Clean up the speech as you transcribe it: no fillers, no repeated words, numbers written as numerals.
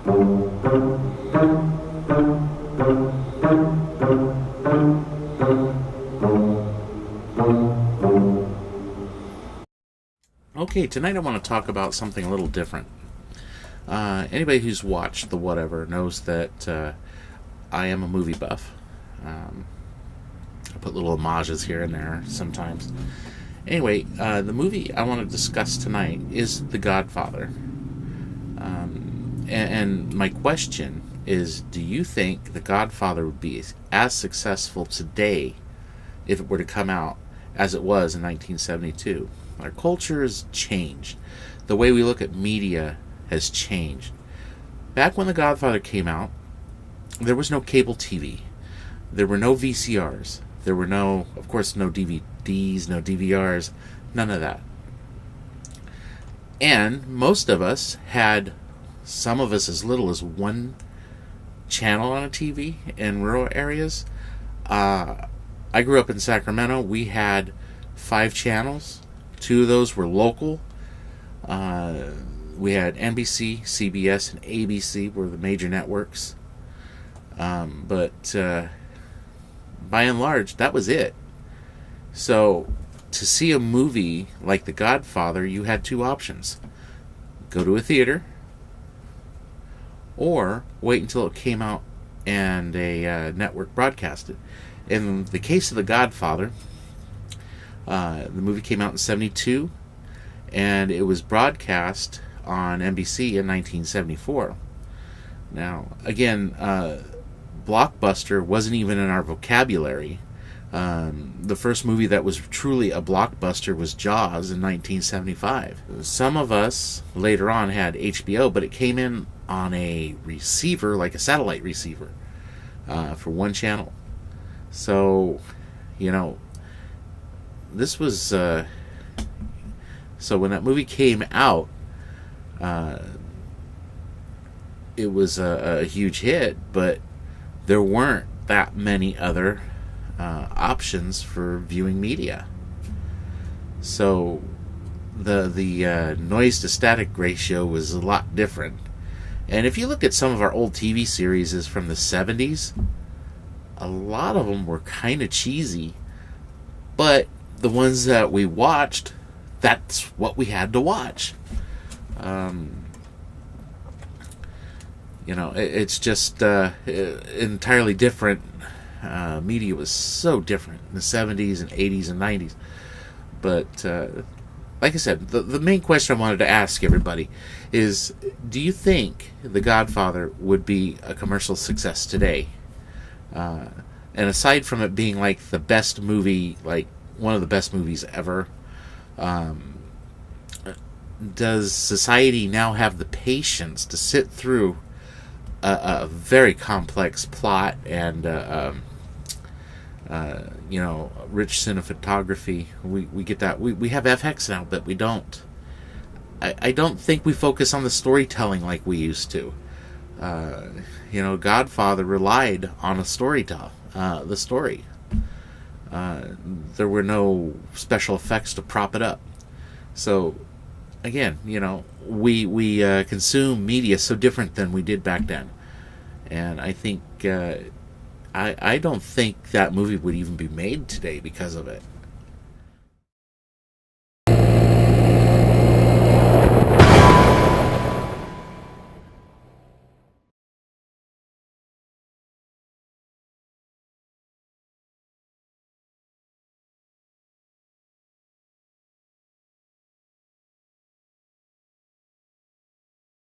Okay, tonight I want to talk about something a little different. Anybody who's watched The Whatever knows that I am a movie buff. I put little homages here and there sometimes. Anyway, the movie I want to discuss tonight is The Godfather. And my question is, do you think The Godfather would be as successful today if it were to come out as it was in 1972? Our culture has changed. The way we look at media has changed. Back when The Godfather came out, there was no cable TV. There were no VCRs. There were no, of course, no DVDs, no DVRs, none of that. And most of us had, some of us as little as one channel on a TV in rural areas. I grew up in Sacramento. We had 5 channels. 2 of those were local. We had NBC, CBS, and ABC were the major networks. But by and large, that was it. So to see a movie like The Godfather, you had 2 options. Go to a theater, or wait until it came out and a network broadcast it. In the case of The Godfather, the movie came out in 1972, and it was broadcast on NBC in 1974. Now, again, blockbuster wasn't even in our vocabulary. The first movie that was truly a blockbuster was Jaws in 1975. Some of us later on had HBO, but it came in on a receiver, like a satellite receiver, for one channel. So, this was... so when that movie came out, it was a huge hit, but there weren't that many other options for viewing media. So the noise to static ratio was a lot different. And if you look at some of our old TV series from the 70s, a lot of them were kind of cheesy, but the ones that we watched, that's what we had to watch. It's just entirely different. Media was so different in the 70s and 80s and 90s. But like I said, the main question I wanted to ask everybody is, do you think The Godfather would be a commercial success today? And aside from it being like the best movie, like one of the best movies ever, does society now have the patience to sit through a very complex plot and rich cinematography? We get that. We have FX now, but we don't. I don't think we focus on the storytelling like we used to. Godfather relied on a storytelling. The story. There were no special effects to prop it up. So, again, we consume media so different than we did back then. And I think I don't think that movie would even be made today because of it.